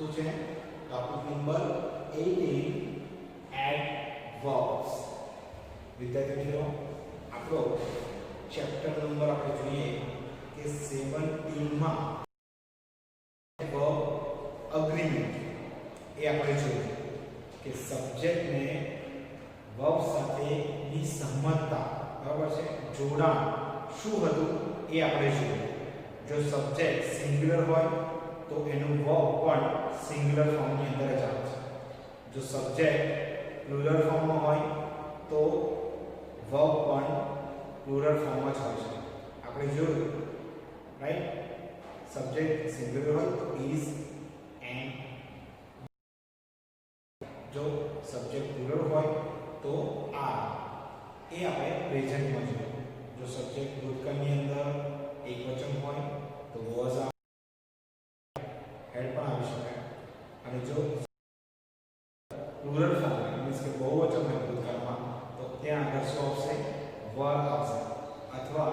શું છે topic number 18 add verbs. વિદ્યાર્થી મિત્રો આપણો ચેપ્ટર નંબર આપણે જોઈએ કે 17 માં વર્બ અગ્રીમેન્ટ એ આપણે જોઈએ કે સબ્જેક્ટને વર્બ સાથેની સંમતતા બરાબર છે જોડાણ શું હતું એ આપણે જોઈએ. જો સબ્જેક્ટ સિંગ્યુલર હોય તો એનું વર્બ પણ સિંગ્યુલર ફોર્મની અંદર જ આવે છે. જો સબ્જેક્ટ પ્લુરલ ફોર્મમાં હોય તો વર્બ પણ પ્લુરલ ફોર્મમાં જ હોય છે. આપણે જોયું રાઈટ. સબ્જેક્ટ સિંગ્યુલર હોય તો ઇઝ એન્ડ. જો સબ્જેક્ટ પ્લુરલ હોય તો આર એ આપણે પ્રેઝન્ટમાં જોયું. જો સબ્જેક્ટ ભૂતકાળની અંદર એકવચન હોય તો વોઝ હેડ પણ આવી શકે. અને જો પ્લુરલ ફોર્મ મીન્સ કે બહુવચન હોય ભૂતકાળમાં તો ત્યાં આગળ શું આવશે વર આવશે અથવા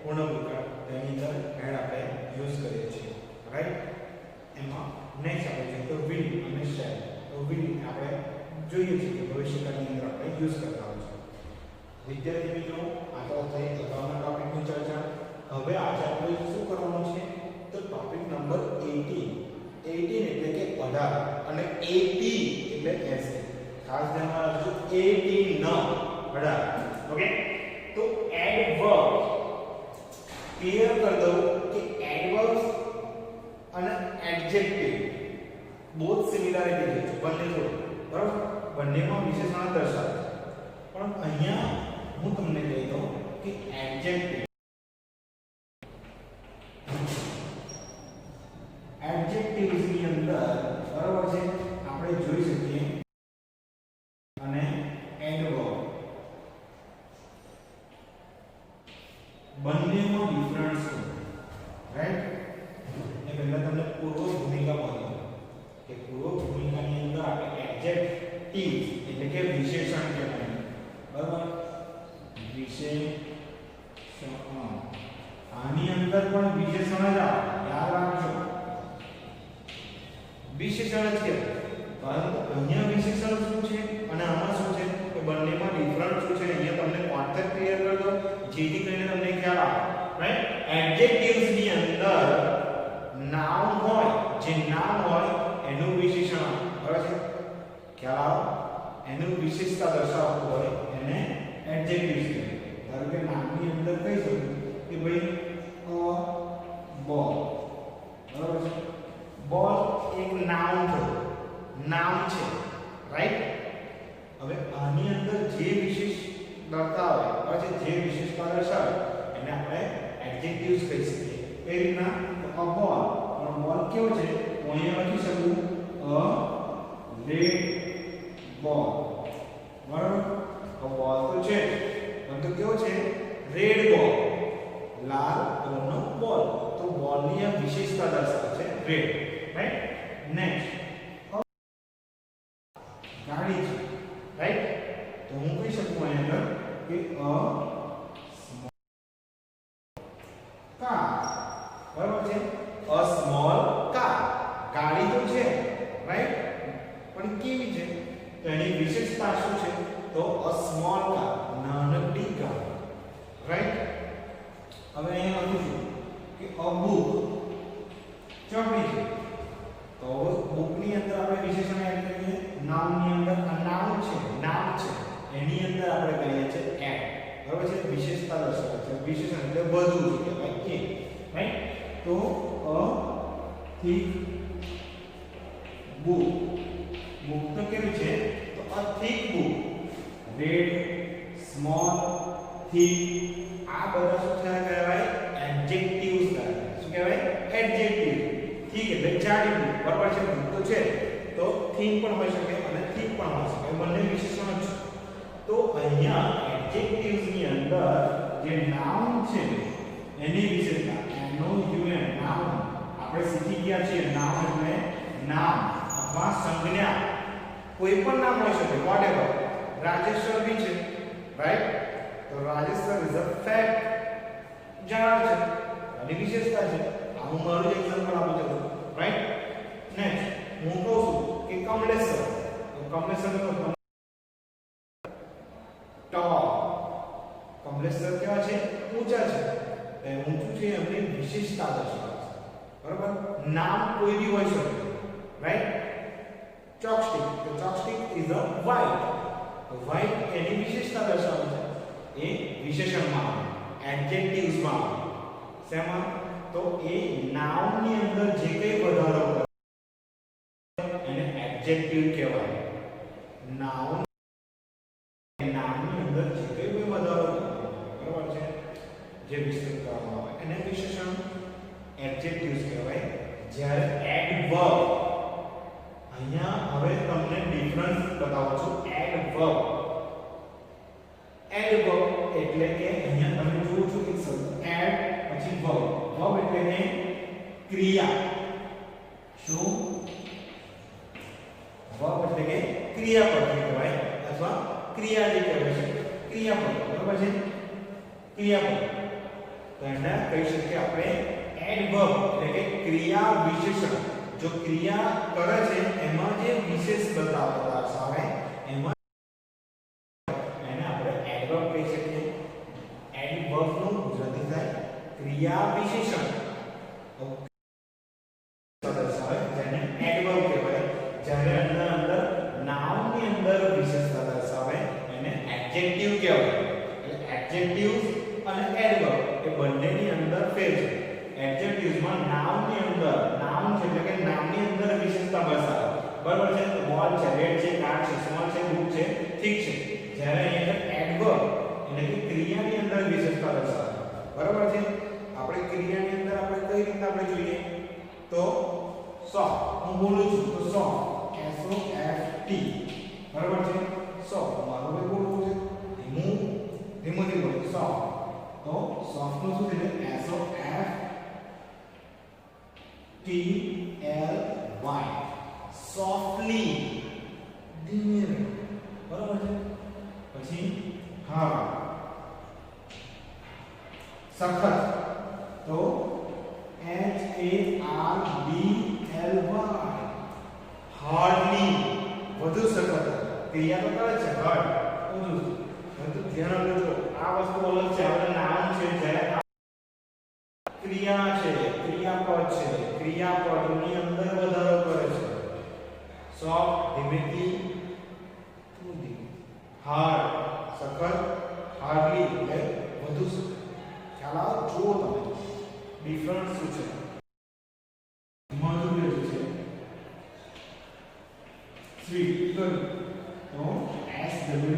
પૂર્ણ ભૂતકાળ તેની અંદર હેડ આપણે યુઝ કરીએ છીએ રાઈટ. એમાં નેક્સ્ટ આપણે જોઈએ તો વિલ અને શેલ. તો વિલ આપણે જોઈએ છીએ કે ભવિષ્યકાળની અંદર આપણે યુઝ કરતા હોય છે. વિદ્યાર્થી મિત્રો આ તો થઈ અગાઉના ટોપિકની ચર્ચા. હવે આજે આપણે શું કરવાનું છે તો ટોપિક નંબર 18 એટલે કે 18 અને 80 એટલે 80. ખાસ ધ્યાનમાં રાખજો 18 ન 18. ઓકે. તો એડવર્બ ક્લિયર કરી દઉં કે એડવર્બ અને એડજેક્ટિવ બોથ સિમિલારિટી છે બંને જોડે બરાબર. બંનેમાં વિશેષણ દર્શાવે છે. પણ અહીંયા હું તમને કહી દઉં કે એડજેક્ટિવ એડજેક્ટિવ્સની અંદર બરાબર છે આપણે જોઈ શકીએ અને એડવર્બ બંનેમાં ડિફરન્સ છે રાઈટ. એ પહેલા તમને પૂર્વ ભૂમિકા બોલી કે પૂર્વ ભૂમિકાની અંદર આપણે એડજેક્ટિવ એટલે કે વિશેષણ કહેવાય બરાબર. વિશેષણ આની અંદર પણ વિશેષણ જ આવે યાદ રાખજો. વિશેષણ જ કહેવાય. પરંતુ અહીંયા વિશેષણ શું છે અને આમાં શું છે કે બંનેમાં ડિફરન્સ શું છે અહીંયા તમને કોન્સેપ્ટ ક્લિયર કરી દો જેથી કરીને તમને ખ્યાલ આવે રાઈટ. એડજેક્ટિવ્સ ની અંદર નાઉન હોય જે નામ હોય એનું વિશેષણ આવે બરાબર છે. ખ્યાલ આવે. એનું વિશેષતા દર્શાવતું હોય એને એડજેક્ટિવ્સ કહેવાય. ધારો કે નામની અંદર કહી શકું કે ભાઈ બોલ બરાબર છે. બોલ એક નાઉન છે નામ છે રાઈટ. હવે આની અંદર જે વિશેષ દર્શાવે બરાબર છે જે વિશેષતા દર્શાવે એને આપણે એડજેક્ટિવ્સ કહી શકીએ. એ રીતના તો બોલ પણ બોલ કેવો છે હું અહીંયા લખી શકું રેડ બોલ બરાબર. તો બોલ તો છે પણ તો કેવો છે રેડ બોલ લાલ કલરનો બોલ. તો બોલની આ વિશેષતા દર્શાવે છે રેડ રાઈટ. નેક્સ્ટ ગાડી છે રાઈટ. તો હું કહી શકું અહીંયા આગળ કે કાર બરાબર છે. અ સ્મોલ કાર ગાડી તો છે રાઈટ પણ કેવી છે તો એની વિશેષતા શું છે તો અ સ્મોલ કાર નાનકડી કાર રાઈટ. હવે અહીંયા લખું છું કે અ બુક ચોપડી છે. તો બુકની અંદર આપણે વિશેષણ એડ કરીએ. નાઉનની અંદર આ નાઉન છે નામ છે એની અંદર આપણે કહીએ છીએ એડ બરાબર છે. વિશેષતા દર્શાવે છે. વિશેષણ એટલે વધુ છે કહેવાય કે રાઈટ. તો અ થીક બુક બુક તો કેવી છે તો અ thick book red small thick આ બધા શું કહેવાય એડજેક્ટિવ્સ કહેવાય. શું કહેવાય એડજેક્ટિવ. થીક એટલે જાડી બુક બરાબર છે. બુક તો છે તો થીક પણ હોઈ શકે અને થીક પણ હોઈ શકે બંને વિશેષણ છે. તો અહીંયા એડજેક્ટિવ્સ ની અંદર જે નાઉન છે એની વિશેષતા એનો યુએન નાઉન આપણે શીખી ગયા છીએ. નાઉન એટલે નામ અથવા સંજ્ઞા કોઈ પણ નામ હોઈ શકે વોટએવર. રાજેશ્વર બી છે રાઈટ. તો રાજેશ્વર ઇઝ અ ફેક્ટ જાણ છે અને વિશેષતા છે. હું મારું એક્ઝામ્પલ આપું છું રાઈટ નેક્સ્ટ હું કહું છું કે કમલેશ્વર તો કમલેશ્વર નો ટોલ કમલેશ્વર કેવા છે ઊંચા છે એ ઊંચું છે એમની વિશેષતા દર્શાવે છે બરાબર નામ કોઈ બી હોઈ શકે રાઈટ ચોકસ્ટિક તો ચોકસ્ટિક ઇઝ અ વ્હાઇટ તો વ્હાઇટ એની વિશેષતા દર્શાવે છે એ વિશેષણમાં એડજેક્ટિવ્સ માં શેમાં તો એ નાઉન ની અંદર જે કંઈ વધારો કરે એને એડજેક્ટિવ કહેવાય નાઉન નામની અંદર જે કંઈ વધારો કરે બરાબર છે જે વિસ્તૃત કરવામાં આવે એને વિશેષણ એડજેક્ટિવ્સ કહેવાય જ્યારે એડવર્બ અહીંયા હવે તમને ડિફરન્સ બતાવું છું એડવર્બ એટલે કે અહીંયા તમે જુઓ છો એક શબ્દ એડ પછી વર્બ એટલે કે ક્રિયા શું વર્બ એટલે કે ક્રિયાપદ કહેવાય અથવા ક્રિયા જે કહેવાય છે ક્રિયાપદ બરાબર છે ક્રિયાપદ તો એને કહી શકીએ આપણે એડવર્બ એટલે કે ક્રિયા વિશેષણ જો ક્રિયા કરે છે એમાં જે વિશેષ દર્શાવે એમાં એને આપણે એડવર્બ કહી શકીએ એડવર્બ નું ગુજરાતી થાય ક્રિયા વિશેષણ દર્શાવે જેને એડવર્બ કહેવાય જ્યારે અંદર નાઉન ની અંદર વિશેષતા દર્શાવે એને એડજેક્ટિવ કહેવાય એટલે એડજેક્ટિવ્સ અને એડવર્બ એ બંનેની અંદર ફેર છે એડજેક્ટિવ્સ માં નાઉન ની અંદર નાઉન છે એટલે કે નામની અંદર વિશેષતા દર્શાવે બરાબર છે બોલ છે રેડ છે કાર છે સ્મોલ છે બુક છે ઠીક છે જ્યારે અહીંયા એડવર્બ એટલે કે ક્રિયાની અંદર વિશેષતા દર્શાવે બરાબર છે આપણે ક્રિયાની અંદર આપણે કઈ રીતે આપણે જોઈએ તો સોફ્ટ હું બોલું છું તો soft S O F T બરાબર છે સોફ્ટ મારું ભાઈ બોલવું છે ધીમું બોલું સોફ્ટ તો સોફ્ટ નું શું થશે S O F T L Y softly ધીમે બરાબર છે પછી હા સખત તો H A R D L Y hardly વધુ સખત ક્રિયા તો કરે છે હાર્ડ વધુ તો ધ્યાન રાખજો આ વસ્તુ અલગ છે આપણે નામ છે જ્યારે ક્રિયા છે ક્રિયાપદ છે ક્રિયાપદની અંદર વધારો કરે છે સોફ્ટ ધીમેથી હાર્ડ સખત હાર્ડલી એટલે વધુ સખત ખ્યાલ આવે જુઓ તમે ડિફરન્સ શું છે મધુર છે સ્વીટ તો S W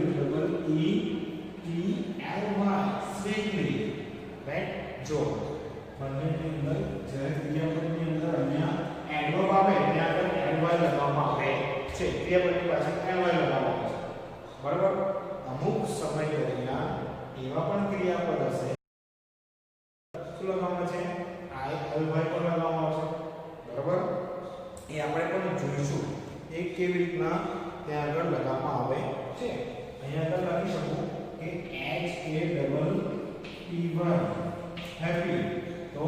E T L Y સ્વીટલી right જો બંનેની અંદર જ્યારે ક્રિયાપદની અંદર અહીંયા એડવર્બ આવે ત્યાં આગળ એડવાય લગાવવામાં આવે છે ક્રિયાપદની પાછળ એડવાય લગાવવામાં આવે છે બરાબર અમુક સમય દરમિયાન એવા પણ ક્રિયાપદ હશે શું લગાવવામાં છે I L Y પણ લગાવવામાં આવશે બરાબર એ આપણે પણ જોઈશું એ કેવી રીતના ત્યાં આગળ લગાવવામાં આવે છે અહીંયા આગળ લખી શકું કે H A double P Y happy તો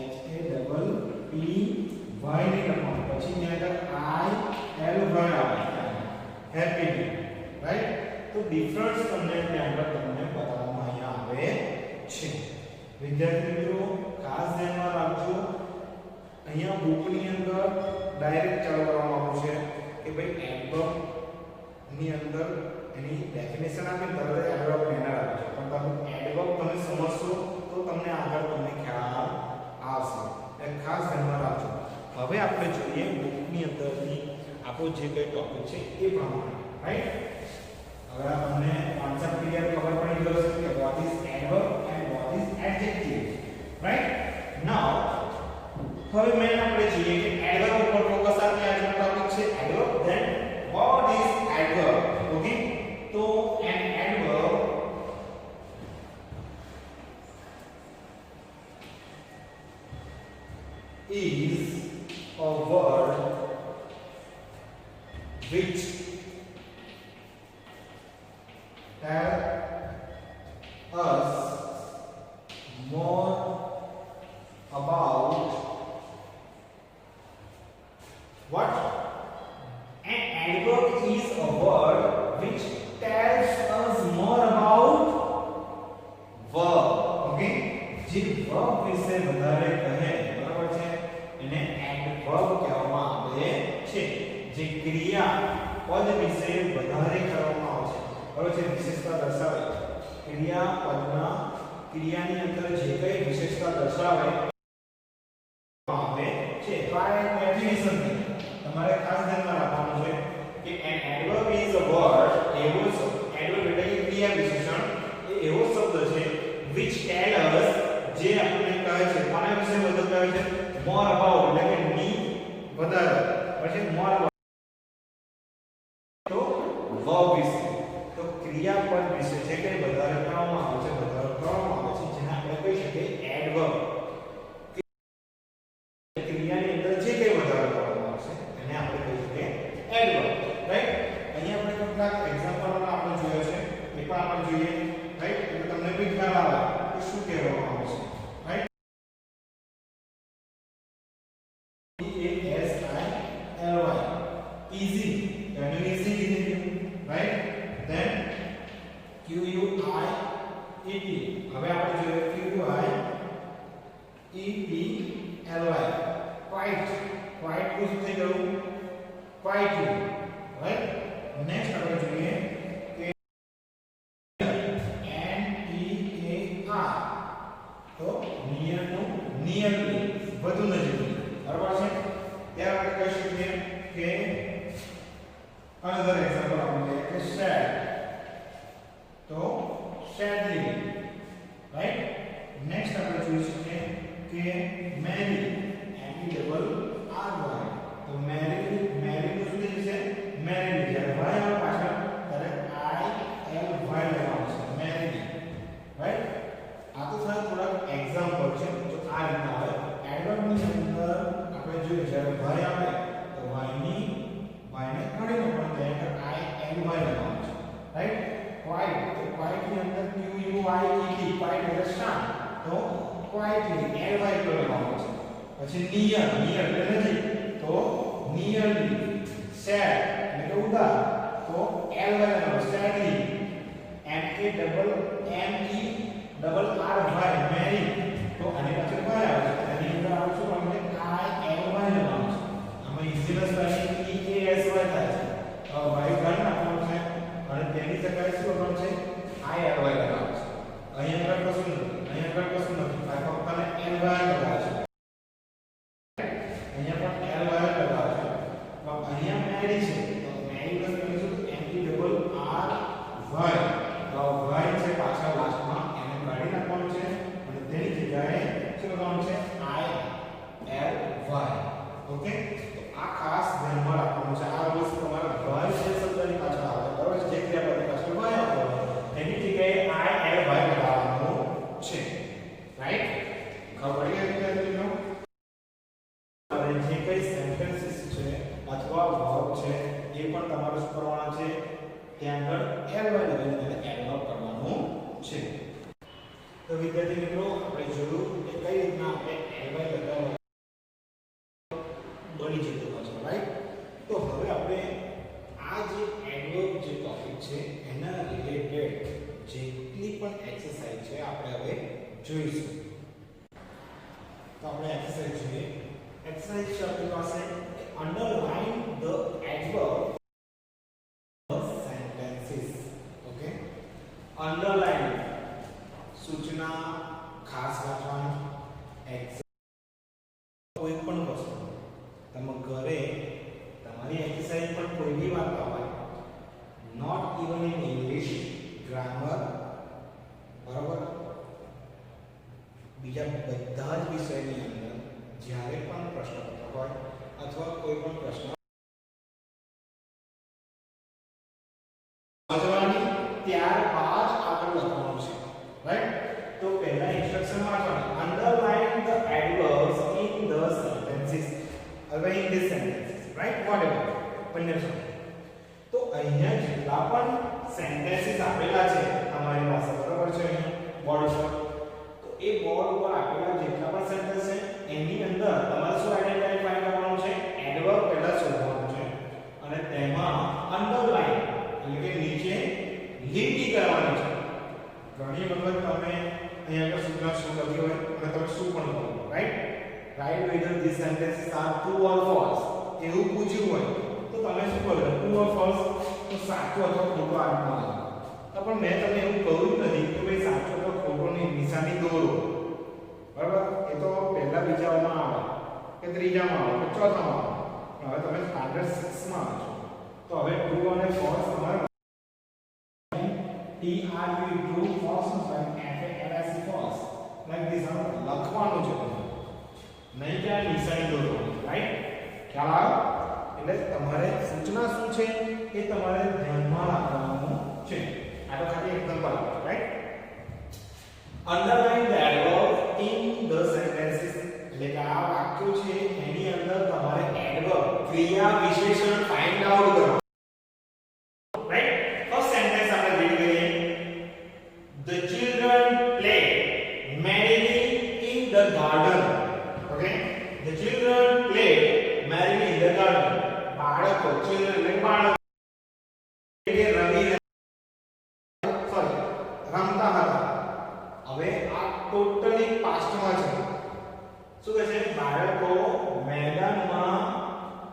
H A double P Y ની લખવાનું પછી ત્યાં આગળ I L Y આવે હેપી રાઈટ તો ડિફરન્સ તમને ત્યાં આગળ તમને બતાવવામાં અહીંયા આવે છે વિદ્યાર્થી મિત્રો ખાસ ધ્યાનમાં રાખજો અહીંયા બુકની અંદર ડાયરેક્ટ ચાલુ કરવામાં આવ્યું છે કે ભાઈ એડવર્બ ની અંદર એની ડેફિનેશન આપી તરત એડવર્બ મેનર આપજો પણ તમે એડવર્બ તમે સમજશો તો તમને આગળ તમને ખ્યાલ આવશે એટલે ખાસ ધ્યાનમાં રાખજો હવે આપણે જોઈએ બુકની અંદરની આપણો જે કંઈ ટોપિક છે એ પ્રમાણે રાઈટ હવે તમને કોન્સેપ્ટ ક્લિયર ખબર પડી ગયો છે કે what is adverb and what is adjective right now હવે મેન આપણે જોઈએ કે એડવર્બ ઉપર ફોકસ આપીએ આજનો ટોપિક છે adverb then what is adverb okay તો an adverb is a word which tell us more about What? An adverb is a word which tells us more about verb. Okay? જે verb વિશે વધારે કહે, બરાબર છે, એને adverb કહેવામાં આવે છે. જે ક્રિયા પદ વિશે વધારે કરવામાં આવે છે, બરાબર છે, વિશેષતા દર્શાવે. ક્રિયા પદના ક્રિયાની અંદર જે કઈ વિશેષતા દર્શાવે આવે છે, તો આ એક ડેફિનેશન છે. તમારે ખાસ ધ્યાનમાં રાખવાનું છે કે an adverb is a word, એવો adverb એટલે કે ક્રિયા વિશેષણ, એ એવો શબ્દ છે which tell us, જે આપણને કહે છે કોના વિશે વધુ કહે છે, more about એટલે કે ની વધારે, પછી more about તો verb વિશે, તો ક્રિયાપદ વિશે જે કઈ વધારે કરવામાં આવે છે, વધારે કરવામાં આવે છે, જેને આપણે કહી શકીએ adverb. ક્રિયાની અંદર જે કઈ વધારે કરવામાં આવે છે એને આપણે કહી શકીએ adverb, રાઈટ? અહીંયા આપણે કેટલાક એક્ઝામ્પલ આપણે જોયા છે, એ પણ આપણે જોઈએ, રાઈટ? એટલે તમને બી ખ્યાલ આવે કે શું કહેવામાં આવે છે, right? easy, can you easy, right? Then QUIET, હવે આપણે જોઈએ QUIETLY, quite, quite નું શું થઈ ગયું, quite, right? નેક્સ્ટ આપણે જોઈએ કે NEAR, તો નિયર નું નિયરલી, વધુ નજીક, બરાબર છે. ત્યાર આપણે કહી શકીએ કે another example આપણે લઈએ કે sad, તો sadly, right? નેક્સ્ટ આપણે જોઈ શકીએ કે merry, MERRY, તો merry નું શું થઈ જશે, merry, જ્યારે y આવે પાછળ ત્યારે ILY લગાવવાનું છે, merry, right? આ તો થોડા એક્ઝામ્પલ છે, જો આ રીતના આવે. એડવર્બ ની અંદર આપણે જોઈએ જ્યારે y આવે તો y ને કાઢીને પણ ત્યાં ILY લગાવવાનું છે, રાઈટ? quite, તો quite ની અંદર QUIET, quite એટલે શાંત, તો quietly LY લગાવવાનું છે. પછી near એટલે નજીક, તો nearly, sad એટલે કે ઉદાસ, તો LY લગાવવાનું, sadly, MARRY, merry, તો આની પાછળ y આવે છે, આની અંદર આવે શું આપણે ILY લગાવવાનું છે. આમાં ઇઝીનેસ વાળી EASY થાય છે, તો y ઘન નાખવાનું છે અને તેની જગ્યાએ શું લગાવવાનું છે, ILY લગાવવાનું છે. અહીંયા આગળ કશું નથી, અહીંયા આગળ કશું નથી, આ ફક્ત LY લગાવે છે. અહીંયા પણ LY લગાવે છે. તો અહીંયા મેરી છે, તો મેરી પ્લસ શું, MERRY, તો y છે પાછળ લાસ્ટમાં, એને કાઢી નાખવાનું છે અને તેની જગ્યાએ શું લગાવવાનું છે, ILY. ઓકે, તો આ ખાસ ધ્યાનમાં રાખવાનું છે. આ વસ્તુ તમારા y જે શબ્દની પાછળ આવે, બરાબર છે, જે ક્રિયાપદની પાછળ y આવે એની જગ્યાએ ILY લગાવવાનું છે, રાઈટ? ખબર પડી ગઈ વિદ્યાર્થીઓ? હવે જે કઈ સેન્ટેન્સીસ છે અથવા વર્બ છે એ પણ તમારે શું કરવાના છે, ત્યાં આગળ LY લગાવીને તેને એડવર્બ કરવાનું છે. તો વિદ્યાર્થી મિત્રો, આપણે જોયું કે કઈ રીતના આપણે LY લગાવવાનું બની જતું હોય છે, રાઈટ? તો હવે આપણે આ જે એડવર્બ જે ટોપિક છે એના રિલેટેડ જેટલી પણ એક્સરસાઇઝ છે આપણે હવે જોઈશું. તો આપણે એક્સરસાઇઝ જોઈએ. એક્સરસાઇઝ છે આપણી પાસે underline the adverb sentences. Okay, underline સૂચના ખાસ રાખવાની. કોઈ પણ વસ્તુ તમે ઘરે તમારી એક્સરસાઇઝ પણ કોઈ બી વાત આવે, not even in English grammar, બરાબર, બીજા બધા જ વિષયની અંદર જ્યારે પણ પ્રશ્નપત્ર હોય અથવા કોઈ પણ પ્રશ્ન સમજવાની ત્યારબાદ આગળ લખવાનું છે, રાઈટ? તો પહેલા ઇન્સ્ટ્રક્શન વાંચવાની, underline the adverbs in the sentences, હવે in this sentences, right? Whatever પંદર. તો અહીંયા જેટલા પણ સેન્ટેન્સીસ આપેલા છે તમારી પાસે, બરાબર છે, અહીંયા બોર્ડ ઉપર, તો એ બોર્ડ ઉપર આપેલા જેટલા પણ સેન્ટેન્સ છે એની અંદર તમારે શું આઈડેન્ટિફાઈ કરવાનું છે, એડવર્બ પહેલા અહીંયા આગળ સૂચના શું લખી હોય અને તમે શું પણ લખો, right? Write whether these sentences are true or false એવું પૂછ્યું હોય તો તમે શું કરો? ટ્રુ ઓર ફોલ્સ તો સાચું અથવા ખોટું આપવાનું. તો પણ મેં તમને એવું કહ્યું નથી કે ભાઈ સાચું અથવા ખોટુંની નિશાની દોરો, બરાબર? એ તો પહેલા બીજામાં આવે કે ત્રીજામાં આવે કે ચોથામાં આવે. હવે તમે સ્ટાન્ડર્ડ 6 માં આવો છો તો હવે ટ્રુ અને ફોલ્સ તમારે TRU true false FALS false like this લખવાનું છે નહીં કે આ નિશાની દોરવાની, રાઈટ? ખ્યાલ આવ્યો? એટલે તમારે સૂચના શું છે એ તમારે ધ્યાનમાં રાખવાનું છે. આ તો ખાલી example, right? Underline the adverb in the sentences. એટલે કે આ વાક્યો છે એની અંદર તમારે એડવર્બ ક્રિયા વિશેષણ ફાઇન્ડ આઉટ કરવાનું.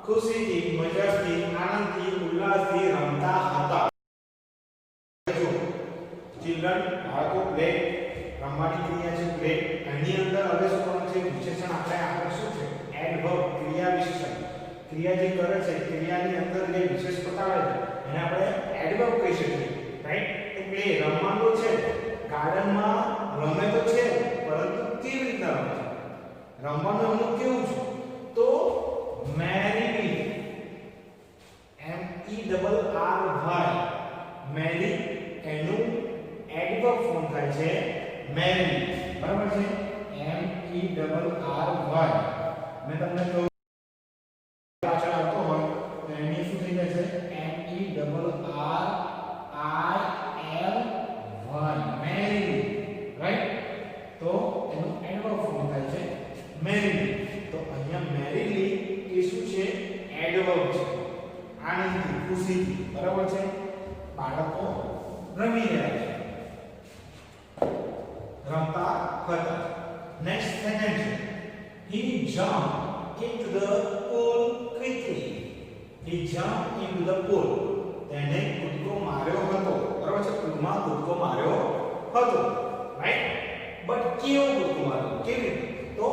ખુશીથી, મજાથી, આનંદથી, ઉલ્લાસથી રમતા હતા. ચિલ્ડ્રન બાળકો પ્લે રમવાની ક્રિયા છે પ્લે. એની અંદર હવે શું કરવાનું છે? વિશેષણ આપણે શું છે? એડવર્બ ક્રિયા વિશેષણ. ક્રિયા જે કરે છે ક્રિયાની અંદર જે વિશેષ બતાવે છે એને આપણે એડવર્બ કહી શકીએ, રાઈટ? તો પ્લે રમવાનું છે, ગાર્ડનમાં રમે તો છે પરંતુ કેવી રીતના રમે છે? રમવાનું એમનું કેવું છે? તો merrily MERRY merry એનું એડવર્બ ફોર્મ થાય છે merrily, બરાબર છે? MERRY મેં તમને કહ્યું પાછળ આવતો હોય તો એની શું થઈ જશે? MERRILY right? તો એનું એડવર્બ ફોર્મ થાય છે merrily. તો અહીંયા merrily એ શું છે? એડવર્બ છે. આનંદથી, ખુશીથી, બરાબર છે? બાળકો રમી રહ્યા છે, રમતા હતા. નેક્સ્ટ સેન્ટેન્સ છે he jumped into the pool quickly. he jumped into the pool. તેને કૂદકો માર્યો હતો, બરાબર છે? પૂલમાં કૂદકો માર્યો હતો, રાઈટ? બટ કેવો કૂદકો માર્યો? કેવી? તો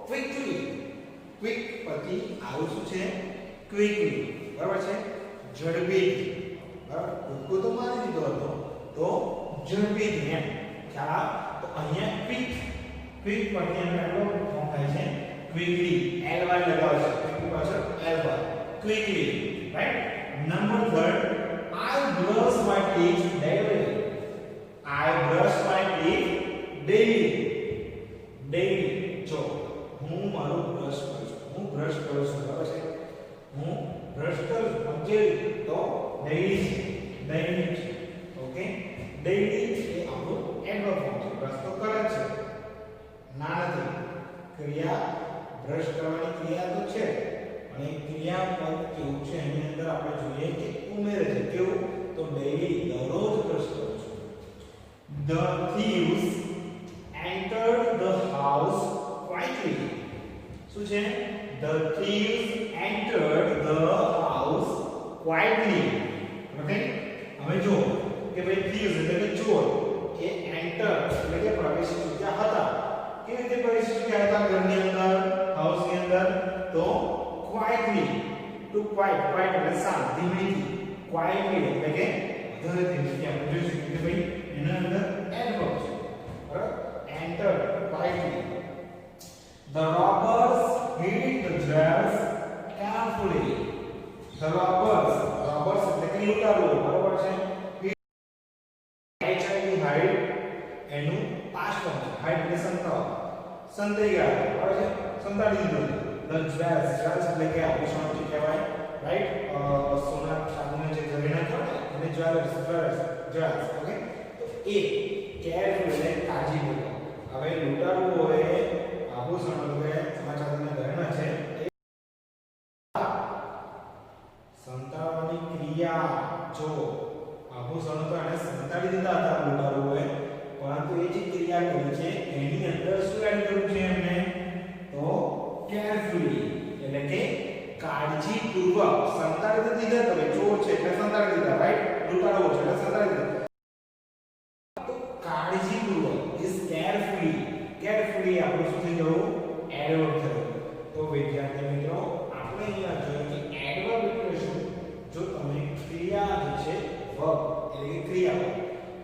quickly. ક્વિક પછી આવું શું છે? ક્વિકલી, બરાબર છે? ઝડપીથી, બરાબર? કૂદકો તો મારી દીધો હતો તો ઝડપીથી એમ ખ્યાલ. તો અહીંયા ક્વિક પરથી એનો એડવર્બ ફોર્મ થાય છે ક્વિકલી. ly લગાવે છે ક્વિક પાછળ ly, quickly, right? Number 3 I brush my teeth daily. I brush my teeth daily. daily જો હું મારું બ્રશ કરું છું, હું બ્રશ કરું છું, બરાબર છે? હું બ્રશ કરું છું કે તો ડેઈલી દૈનિક, ઓકે? ડેઈલી એ આપણું એડવર્બ ફોર્મ છે. બ્રશ તો કરે છે ના નથી ક્રિયા, બ્રશ કરવાની ક્રિયા તો છે અને ક્રિયાપદ કેવું છે એની અંદર આપણે જોઈએ કે ઉમેરે છે. કેવું? તો ડેઈલી, દરરોજ બ્રશ કરું છું. The thieves entered the house quietly. શું છે? The thieves entered the house quietly. Okay? હવે જો કે ભાઈ thieves એટલે કે ચોર એ enter એટલે કે પ્રવેશી ચૂક્યા હતા. કેવી રીતે પ્રવેશી ચૂક્યા હતા ઘરની અંદર, હાઉસની અંદર? તો quietly. to quiet એટલે શાંત, ધીમેથી. quietly એટલે કે વધારે ધીમેથી. આપણે જોઈ શકીએ કે ભાઈ એના અંદર એડવર્બ છે, બરાબર? enter quietly. The robbers hid the jewels carefully. The robbers એટલે કે લૂંટારુઓ, બરાબર છે? hide એનું પાસ્ટ ફોર્મ છે. hide એટલે સંતાડો, સંતાઈ ગયા, બરાબર છે? સંતાડી દીધું. The jewels એટલે કે આભૂષણો જે કહેવાય, રાઈટ? સોના ચાંદીના જે ઘરેણા કહેવાય એને jewels, ઓકે? તો એ કેરફુલ એટલે કાળજીપૂર્વક. હવે લૂંટારુઓએ આભૂષણો એટલે સોના ચાંદીના ઘરેણા છે સંતાડવાની ક્રિયા. જો આભૂષણો તો એને સંતાડી દીધા હતા લૂંટારુઓએ, પરંતુ એ જે ક્રિયા કરી છે એની અંદર શું એડ કર્યું છે એમને તો કેરફુલી એટલે કે કાળજીપૂર્વક સંતાડી દીધા તમે ચોર છે એટલે સંતાડી દીધા રાઈટ લૂંટારો છે એટલે સંતાડી દીધા તો કાળજીપૂર્વક ઇઝ કેરફુલી આપણું શું થઈ ગયું એડવર્બ થયું તો વિદ્યાર્થી મિત્રો આપણે અહીંયા જોયું કે એડવર્બ એટલે શું જો તમે ક્રિયા જે છે વર્બ એટલે કે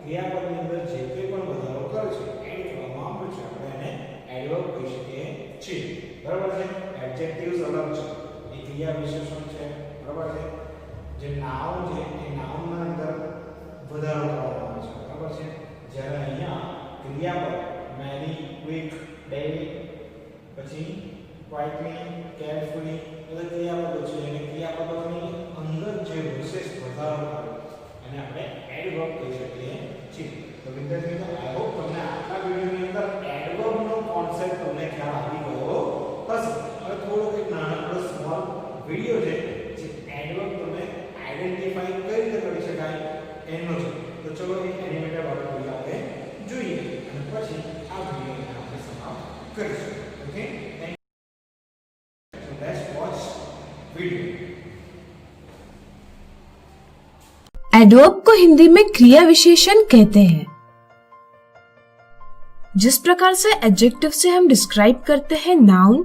ક્રિયાપદની અંદર જે કંઈ પણ વધારો કરે છે એડ કરવામાં આવે છે આપણે એને એડવર્બ કહી શકીએ છીએ બરાબર છે એડજેક્ટિવ્સ અલગ છે એ ક્રિયા વિશેષણ છે બરાબર છે જે નાઉન છે એ નાઉનના અંદર વધારો કરવામાં આવે છે બરાબર છે જ્યારે અહીંયા ક્રિયાપદ મેની ક્વિક ડેલી પછી ક્વાઇટલી કેરફુલી બધા ક્રિયાપદો છે અને ક્રિયાપદોની અંદર જે વિશેષ વધારો થાય એને આપણે એડવર્બ કહી શકીએ છીએ તો વિદ્યાર્થી મિત્રો આઈ હોપ તમને આટલા વિડિયોની અંદર એડવર્બનો કોન્સેપ્ટ તમને ખ્યાલ આવી ગયો હશે હવે થોડો એક નાનકડો સ્મોલ વિડિયો છે જે એડવર્બ તમને આઈડેન્ટિફાઈ કઈ રીતે કરી શકાય એનો છે તો ચલો એક એનિમેટેડ વાળો વિડિયો આપણે જોઈએ અને પછી આ વિડિયોને આપણે સમાપ્ત કરીશું okay so let's watch video adverb को हिंदी में क्रिया विशेषण कहते हैं। जिस प्रकार से एडजेक्टिव से हम डिस्क्राइब करते हैं नाउन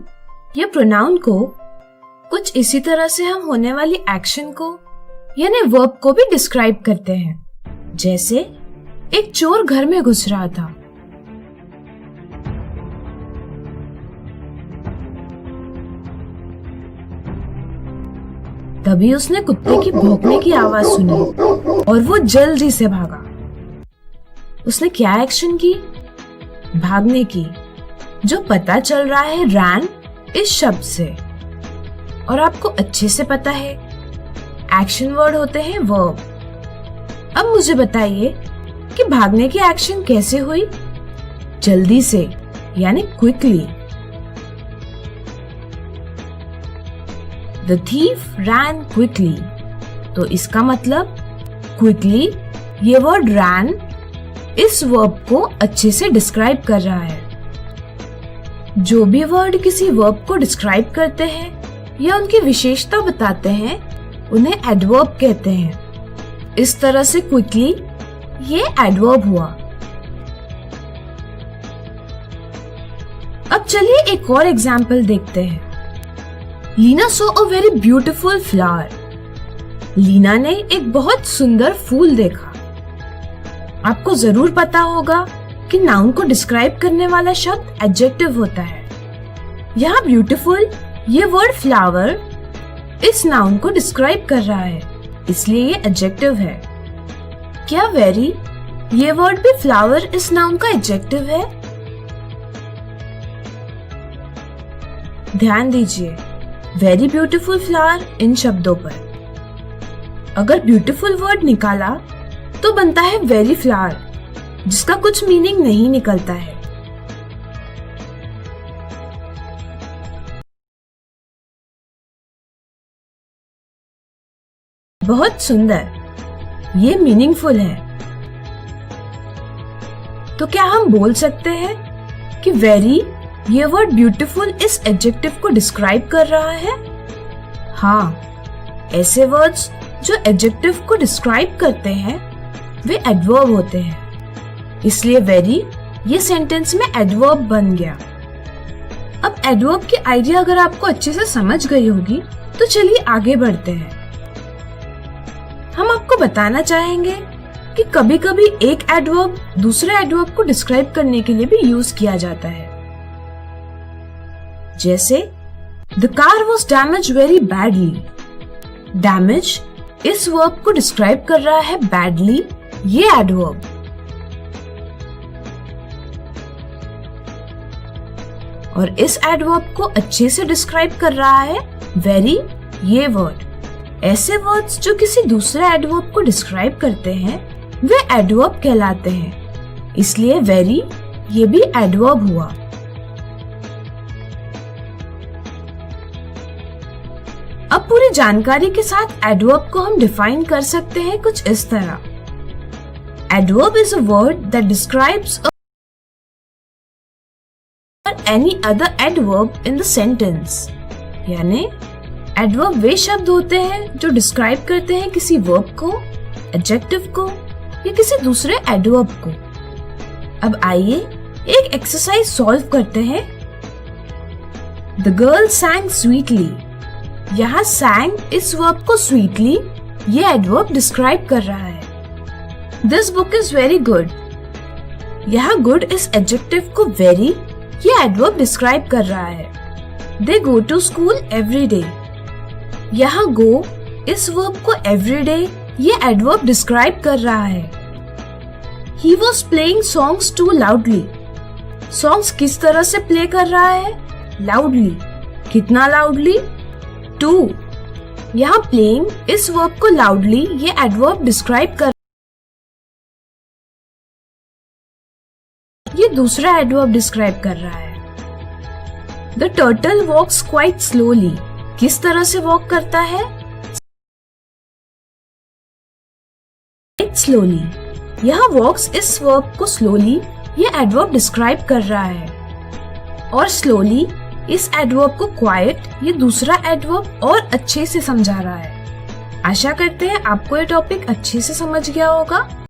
या प्रोनाउन को, कुछ इसी तरह से हम होने वाली एक्शन को यानी वर्ब को भी डिस्क्राइब करते हैं। जैसे एक चोर घर में घुस रहा था। तभी उसने कुत्ते की भौंकने की आवाज सुनी और वो जल्दी से भागा। उसने क्या एक्शन की? भागने की, जो पता चल रहा है रैन इस शब्द से, और आपको अच्छे से पता है एक्शन वर्ड होते हैं वर्ब। अब मुझे बताइए कि भागने की एक्शन कैसे हुई? जल्दी से यानी quickly. The thief ran quickly। तो इसका मतलब क्विकली ये वर्ड ran इस वर्ब को अच्छे से डिस्क्राइब कर रहा है। जो भी वर्ड किसी वर्ब को डिस्क्राइब करते हैं या उनकी विशेषता बताते हैं उन्हें एडवर्ब कहते हैं। इस तरह से क्विकली ये एडवर्ब हुआ। अब चलिए एक और एग्जाम्पल देखते हैं। Leena saw a very beautiful flower. Leena ने एक बहुत सुंदर फूल देखा। आपको जरूर पता होगा कि नाउन को डिस्क्राइब करने वाला शब्द एडजेक्टिव होता है। यहाँ ब्यूटीफुल ये वर्ड फ्लावर इस नाउन को डिस्क्राइब कर रहा है, इसलिए ये एडजेक्टिव है। क्या वेरी ये वर्ड भी फ्लावर इस नाउन का एडजेक्टिव है? ध्यान दीजिए वेरी ब्यूटीफुल फ्लावर इन शब्दों पर। अगर ब्यूटीफुल वर्ड निकाला तो बनता है वेरी फ्लावर, जिसका कुछ मीनिंग नहीं निकलता है। बहुत सुंदर, ये मीनिंगफुल है। तो क्या हम बोल सकते हैं कि वेरी ये वर्ड ब्यूटीफुल इस एडजेक्टिव को डिस्क्राइब कर रहा है? हाँ, ऐसे वर्ड्स जो एडजेक्टिव को डिस्क्राइब करते हैं वे एडवर्ब होते हैं, इसलिए वेरी ये सेंटेंस में एडवर्ब बन गया। अब एडवर्ब की आइडिया अगर आपको अच्छे से समझ गई होगी तो चलिए आगे बढ़ते हैं। हम आपको बताना चाहेंगे कि कभी-कभी एक एडवर्ब दूसरे एडवर्ब को डिस्क्राइब करने के लिए भी यूज किया जाता है। जैसे The car was damaged very badly। Damage इस वर्ब को डिस्क्राइब कर रहा है badly ये एडवर्ब। और इस एडवर्ब को अच्छे से डिस्क्राइब कर रहा है very ये वर्ड। ऐसे वर्ड्स जो किसी दूसरे एडवर्ब को डिस्क्राइब करते हैं वे एडवर्ब कहलाते हैं, इसलिए very ये भी एडवर्ब हुआ। अब पूरी जानकारी के साथ एडवर्ब को हम डिफाइन कर सकते हैं कुछ इस तरह। Adverb is a word that describes or any other adverb in the sentence. यानी adverb वे शब्द होते हैं जो डिस्क्राइब करते हैं किसी verb को, adjective को या किसी दूसरे adverb को. अब आइए एक एक्सरसाइज सॉल्व करते हैं. The girl sang sweetly. यहाँ sang इस वर्ब को sweetly ये एडवर्ब डिस्क्राइब कर रहा है. This book is very good. यहाँ good इस एडजेक्टिव को very ये एडवर्ब डिस्क्राइब कर रहा है. They go to school every day. यहाँ go इस वर्ब को every day ये एडवर्ब डिस्क्राइब कर रहा है. He was playing songs too loudly. Songs किस तरह से प्ले कर रहा है? Loudly. कितना loudly? Too. यहाँ playing इस वर्ब को loudly ये एडवर्ब डिस्क्राइब कर ये दूसरा एडवर्ब डिस्क्राइब कर रहा है. The turtle walks quite slowly. किस तरह से वॉक करता है? Quite slowly. यहाँ walks इस वर्ब को slowly ये एडवर्ब डिस्क्राइब कर रहा है. और slowly इस एडवर्ब को quiet ये दूसरा एडवर्ब और अच्छे से समझा रहा है. आशा करते हैं आपको ये टॉपिक अच्छे से समझ गया होगा.